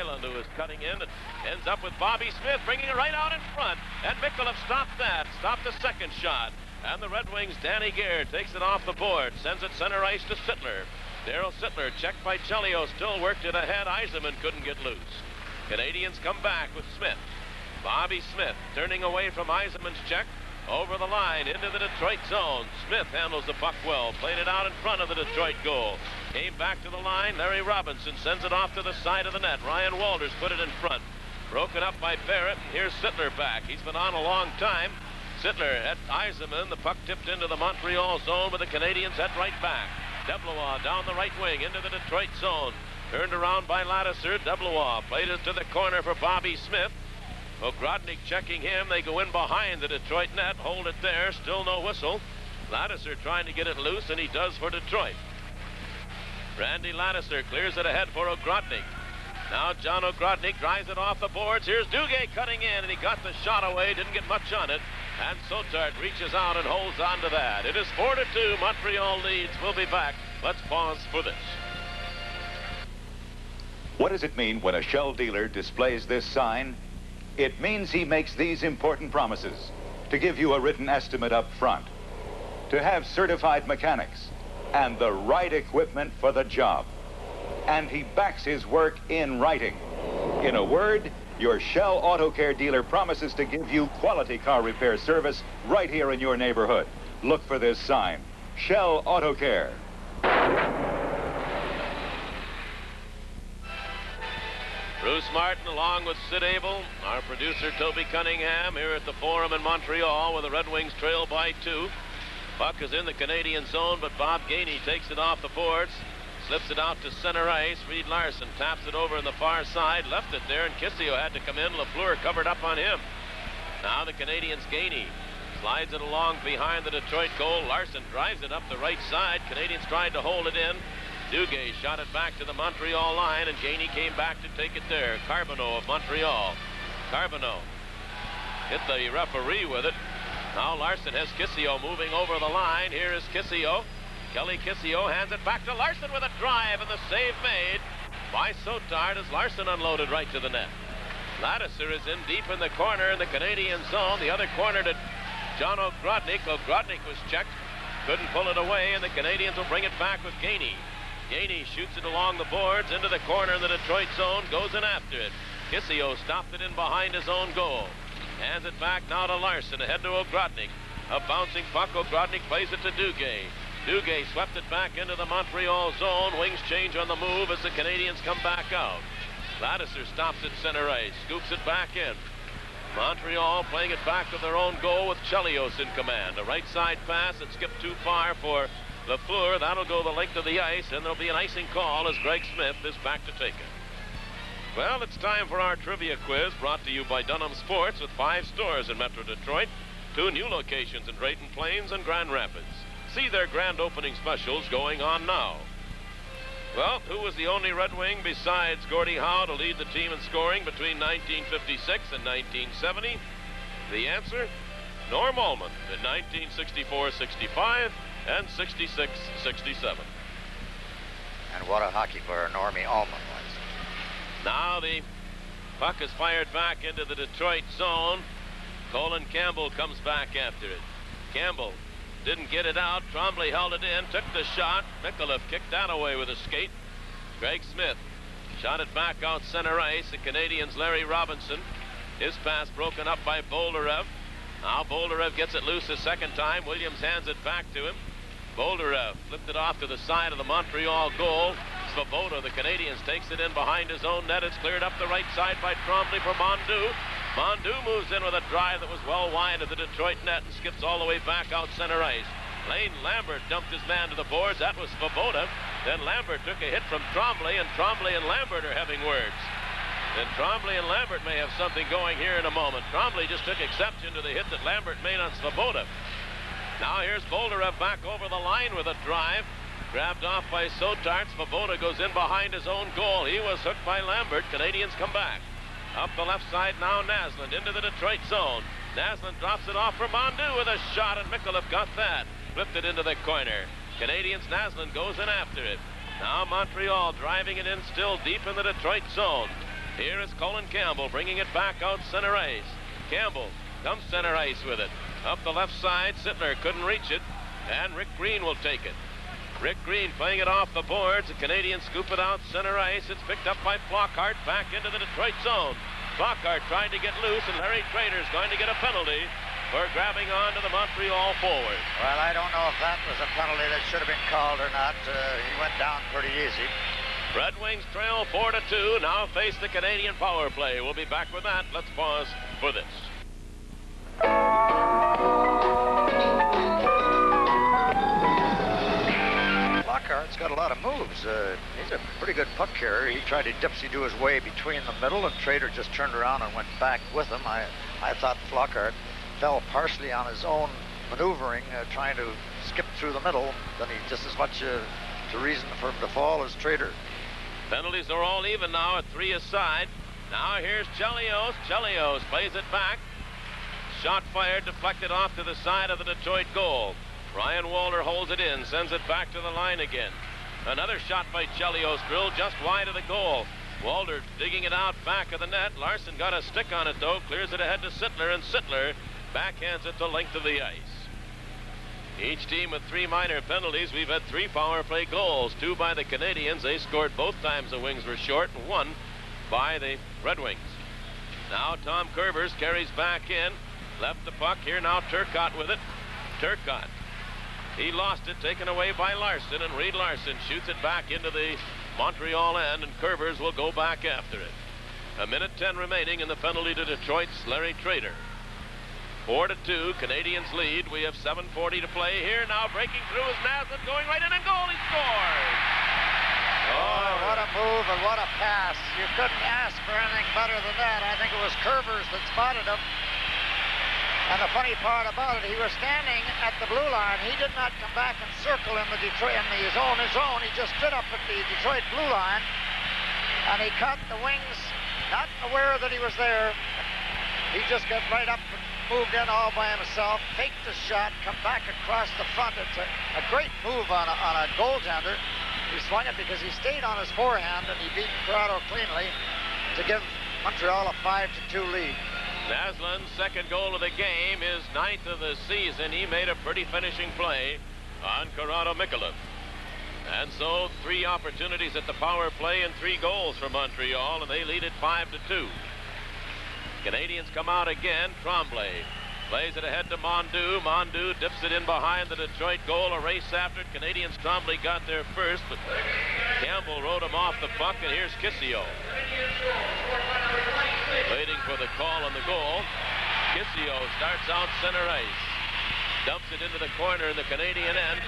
Island, who is cutting in, and ends up with Bobby Smith, bringing it right out in front. And Mikulev stopped that, stopped the second shot. And the Red Wings' Danny Gare takes it off the board, sends it center ice to Sittler. Daryl Sittler, checked by Chelio, still worked it ahead. Yzerman couldn't get loose. Canadians come back with Smith. Bobby Smith turning away from Yzerman's check. Over the line, into the Detroit zone. Smith handles the puck well, played it out in front of the Detroit goal. Came back to the line, Larry Robinson sends it off to the side of the net. Ryan Walters put it in front. Broken up by Barrett, and here's Sittler back. He's been on a long time. Sittler at Yzerman, the puck tipped into the Montreal zone, with the Canadians at right back. Deblois down the right wing, into the Detroit zone. Turned around by Ladouceur. Deblois played it to the corner for Bobby Smith. Ogrodnik checking him. They go in behind the Detroit net, hold it there, still no whistle. Ladouceur trying to get it loose, and he does for Detroit. Randy Ladouceur clears it ahead for Ogrodnik. Now John Ogrodnik drives it off the boards. Here's Duguay cutting in, and he got the shot away, didn't get much on it. And Sotard reaches out and holds on to that. It is 4-2, Montreal leads. We'll be back. Let's pause for this. What does it mean when a Shell dealer displays this sign? It means he makes these important promises: to give you a written estimate up front, to have certified mechanics, and the right equipment for the job. And he backs his work in writing. In a word, your Shell Auto Care dealer promises to give you quality car repair service right here in your neighborhood. Look for this sign: Shell Auto Care. Bruce Martin along with Sid Abel, our producer Toby Cunningham, here at the Forum in Montreal, where the Red Wings trail by 2. Puck is in the Canadian zone, but Bob Gainey takes it off the boards, slips it out to center ice. Reed Larson taps it over on the far side, left it there, and Kissio had to come in. Lafleur covered up on him. Now the Canadians, Gainey slides it along behind the Detroit goal. Larson drives it up the right side. Canadians tried to hold it in. Duguay shot it back to the Montreal line, and Gainey came back to take it there. Carbonneau of Montreal. Carbonneau hit the referee with it. Now Larson has Kissio moving over the line. Here is Kissio. Kelly Kissio hands it back to Larson with a drive, and the save made by Sotard as Larson unloaded right to the net. Ladouceur is in deep in the corner in the Canadian zone. The other corner to John Ogrodnik. Ogrodnik was checked, couldn't pull it away, and the Canadians will bring it back with Gainey. Gainey shoots it along the boards into the corner in the Detroit zone, goes in after it. Kissio stopped it in behind his own goal. Hands it back now to Larson, ahead to Ogrodnik. A bouncing puck, Ogrodnik plays it to Duguay. Duguay swept it back into the Montreal zone. Wings change on the move as the Canadians come back out. Ladouceur stops at center ice, scoops it back in. Montreal playing it back to their own goal with Chelios in command. A right side pass that skipped too far for Lafleur. That'll go the length of the ice, and there'll be an icing call as Greg Smith is back to take it. Well, it's time for our trivia quiz, brought to you by Dunham Sports, with 5 stores in Metro Detroit, 2 new locations in Drayton Plains and Grand Rapids. See their grand opening specials going on now. Well, who was the only Red Wing besides Gordie Howe to lead the team in scoring between 1956 and 1970? The answer, Norm Ullman in 1964-65 and 66-67. And what a hockey player Normie Ullman was. Now the puck is fired back into the Detroit zone. Colin Campbell comes back after it. Campbell didn't get it out. Trombley held it in, took the shot. Mikulev kicked that away with a skate. Greg Smith shot it back out center ice. The Canadians' Larry Robinson. His pass broken up by Boldarev. Now Boldarev gets it loose a second time. Williams hands it back to him. Boldarev flipped it off to the side of the Montreal goal. Svoboda, the Canadians, takes it in behind his own net. It's cleared up the right side by Trombley for Mondu. Mondu moves in with a drive that was well wide of the Detroit net and skips all the way back out center ice. Lane Lambert dumped his man to the boards. That was Svoboda. Then Lambert took a hit from Trombley, and Trombley and Lambert are having words. And Trombley and Lambert may have something going here in a moment. Trombley just took exception to the hit that Lambert made on Svoboda. Now here's Boldarev back over the line with a drive. Grabbed off by Sotard. Svoboda goes in behind his own goal. He was hooked by Lambert. Canadians come back. Up the left side now, Naslund into the Detroit zone. Naslund drops it off for Mondu with a shot, and Mikulev got that. Flipped it into the corner. Canadians, Naslund goes in after it. Now Montreal driving it in still deep in the Detroit zone. Here is Colin Campbell bringing it back out center ice. Campbell comes center ice with it. Up the left side, Sittler couldn't reach it, and Rick Green will take it. Rick Green playing it off the boards. The Canadians scoop it out center ice. It's picked up by Flockhart back into the Detroit zone. Flockhart trying to get loose, and Larry Trader's going to get a penalty for grabbing on to the Montreal forward. Well, I don't know if that was a penalty that should have been called or not. He went down pretty easy. Red Wings trail 4-2. Now face the Canadian power play. We'll be back with that. Let's pause for this. Flockhart's got a lot of moves. He's a pretty good puck carrier. He tried to dipsy-do his way between the middle, and Trader just turned around and went back with him. I thought Flockhart fell partially on his own maneuvering, trying to skip through the middle. Then he just as much the reason for him to fall as Trader. Penalties are all even now at 3 aside. Now here's Chelios. Chelios plays it back. Shot fired, deflected off to the side of the Detroit goal. Ryan Walder holds it in, sends it back to the line again. Another shot by Chelios, drilled just wide of the goal. Walder digging it out back of the net. Larson got a stick on it though, clears it ahead to Sittler, and Sittler backhands it the length of the ice. Each team with 3 minor penalties. We've had 3 power play goals, 2 by the Canadians. They scored both times the Wings were short, and 1 by the Red Wings. Now Tom Kurbers carries back in, left the puck. Here now Turcotte with it. Turcotte, he lost it, taken away by Larson, and Reed Larson shoots it back into the Montreal end, and Kurbers will go back after it. 1:10 remaining in the penalty to Detroit's Larry Trader. 4-2, Canadians lead. We have 7:40 to play. Here now, breaking through is Naslund, going right in and goal. He scores! Oh, what a move and what a pass. You couldn't ask for anything better than that. I think it was Kurbers that spotted him. And the funny part about it, he was standing at the blue line. He did not come back and circle in the Detroit in his own. He just stood up at the Detroit blue line, and he caught the Wings, not aware that he was there. He just got right up and moved in all by himself, faked the shot, come back across the front. It's a great move on a goaltender. He swung it because he stayed on his forehand, and he beat Corrado cleanly to give Montreal a 5-2 lead. Naslund's second goal of the game, his 9th of the season. He made a pretty finishing play on Corrado Mikolev. And so 3 opportunities at the power play and 3 goals for Montreal, and they lead it 5-2. Canadians come out again. Tremblay plays it ahead to Mondeau. Mondeau dips it in behind the Detroit goal. A race after it. Canadians, Tremblay got there first, but Campbell rode him off the puck, and here's Kissio waiting for the call on the goal. Kissio starts out center ice, dumps it into the corner in the Canadian end.